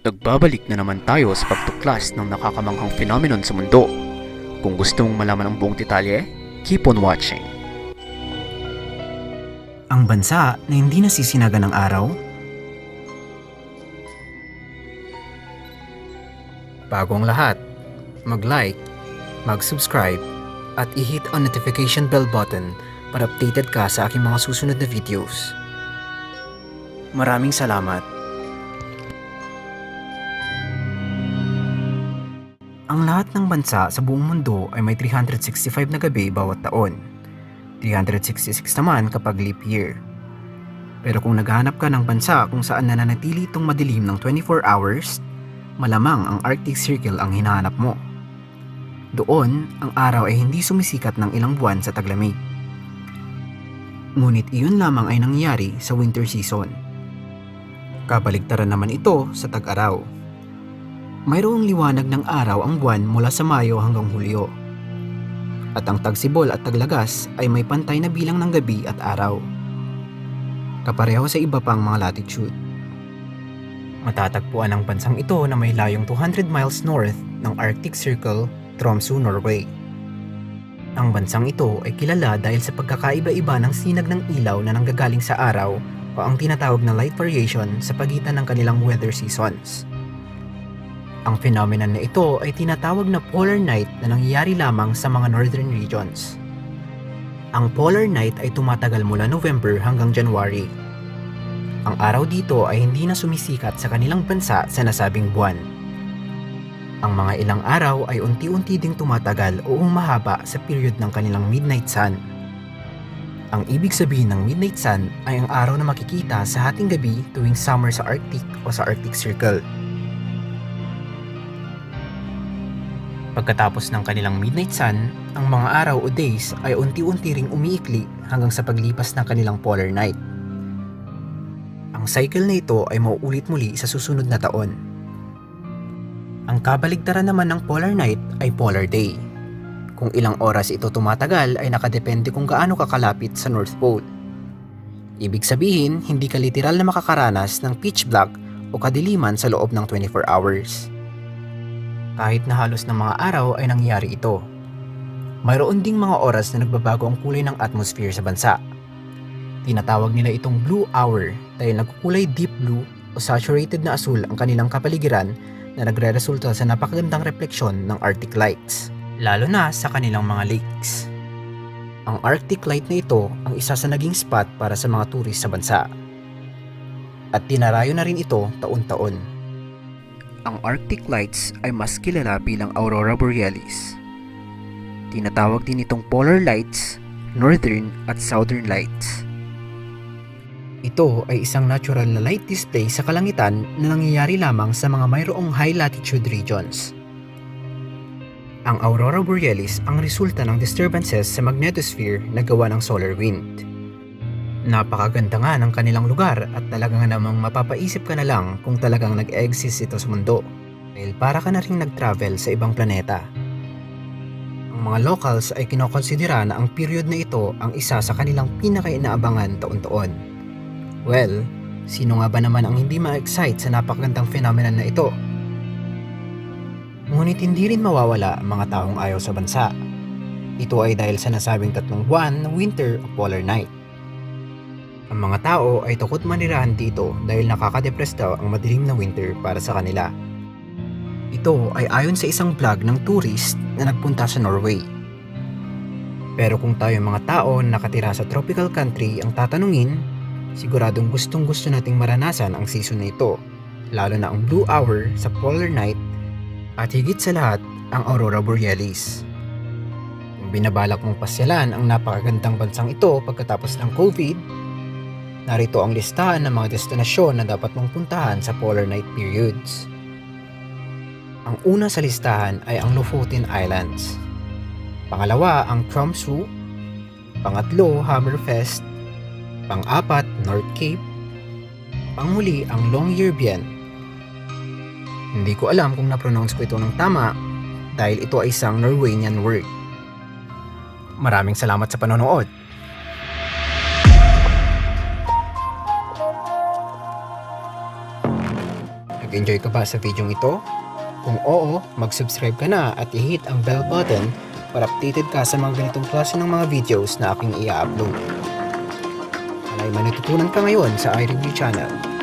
Nagbabalik na naman tayo sa pagtuklas ng nakakamanghang phenomenon sa mundo. Kung gusto mong malaman ang buong detalye, keep on watching. Ang bansa na hindi nasisinaga ng araw? Bago ang lahat, mag-like, mag-subscribe, at i-hit ang notification bell button para updated ka sa aking mga susunod na videos. Maraming salamat. Ang lahat ng bansa sa buong mundo ay may 365 na gabi bawat taon. 366 naman kapag leap year. Pero kung naghahanap ka ng bansa kung saan nananatili itong madilim ng 24 hours, malamang ang Arctic Circle ang hinahanap mo. Doon, ang araw ay hindi sumisikat ng ilang buwan sa taglamig. Ngunit iyon lamang ay nangyari sa winter season. Kabaligtaran naman ito sa tag-araw. Mayroong liwanag ng araw ang buwan mula sa Mayo hanggang Hulyo. At ang tagsibol at taglagas ay may pantay na bilang ng gabi at araw. Kapareho sa iba pang mga latitude. Matatagpuan ang bansang ito na may layong 200 miles north ng Arctic Circle, Tromsø, Norway. Ang bansang ito ay kilala dahil sa pagkakaiba-iba ng sinag ng ilaw na nanggagaling sa araw o ang tinatawag na light variation sa pagitan ng kanilang weather seasons. Ang phenomenon na ito ay tinatawag na polar night na nangyayari lamang sa mga northern regions. Ang polar night ay tumatagal mula November hanggang January. Ang araw dito ay hindi na sumisikat sa kanilang bansa sa nasabing buwan. Ang mga ilang araw ay unti-unti ding tumatagal o humahaba sa period ng kanilang midnight sun. Ang ibig sabihin ng midnight sun ay ang araw na makikita sa hating gabi tuwing summer sa Arctic o sa Arctic Circle. Pagkatapos ng kanilang midnight sun, ang mga araw o days ay unti-unti ring umiikli hanggang sa paglipas ng kanilang polar night. Ang cycle na ito ay mauulit muli sa susunod na taon. Ang kabaligtaran naman ng polar night ay polar day. Kung ilang oras ito tumatagal ay nakadepende kung gaano kakalapit sa North Pole. Ibig sabihin, hindi ka literal na makakaranas ng pitch black o kadiliman sa loob ng 24 hours. Kahit na halos ng mga araw ay nangyari ito. Mayroon ding mga oras na nagbabago ang kulay ng atmosphere sa bansa. Tinatawag nila itong blue hour dahil nagkukulay deep blue o saturated na asul ang kanilang kapaligiran na nagre-resulta sa napakagandang refleksyon ng Arctic lights, lalo na sa kanilang mga lakes. Ang Arctic light na ito ang isa sa naging spot para sa mga turist sa bansa. At tinarayo na rin ito taon-taon. Ang Arctic Lights ay mas kilala bilang Aurora Borealis. Tinatawag din itong Polar Lights, Northern at Southern Lights. Ito ay isang natural na light display sa kalangitan na nangyayari lamang sa mga mayroong high latitude regions. Ang Aurora Borealis ang resulta ng disturbances sa magnetosphere na gawa ng solar wind. Napakaganda nga ng kanilang lugar at talagang namang mapapaisip ka na lang kung talagang nag-exist ito sa mundo dahil para ka na rin nag-travel sa ibang planeta. Ang mga locals ay kinokonsidera na ang period na ito ang isa sa kanilang pinaka-inaabangan taon-taon. Well, sino nga ba naman ang hindi ma-excite sa napakagandang phenomenon na ito? Ngunit hindi rin mawawala ang mga taong ayaw sa bansa. Ito ay dahil sa nasabing 3 buwan ng winter o polar night. Ang mga tao ay takot manirahan dito dahil nakaka-depress daw ang madilim na winter para sa kanila. Ito ay ayon sa isang vlog ng tourist na nagpunta sa Norway. Pero kung tayo mga tao na nakatira sa tropical country ang tatanungin, siguradong gustong-gusto nating maranasan ang season na ito, lalo na ang blue hour sa polar night at higit sa lahat ang Aurora Borealis. Kung binabalak mong pasyalan ang napakagandang bansang ito pagkatapos ng COVID, narito ang listahan ng mga destinasyon na dapat mong puntahan sa polar night periods. Ang una sa listahan ay ang Lofoten Islands. Pangalawa ang Tromsø. Pangatlo, Hammerfest. Pang-apat, North Cape. Panghuli ang Longyearbyen. Hindi ko alam kung na-pronounce ko ito ng tama dahil ito ay isang Norwegian word. Maraming salamat sa panonood. Nag-enjoy ka ba sa video ito? Kung oo, mag-subscribe ka na at i-hit ang bell button para updated ka sa mga ganitong klase ng mga videos na aking i-upload. Ay matututunan ka ngayon sa iReview channel.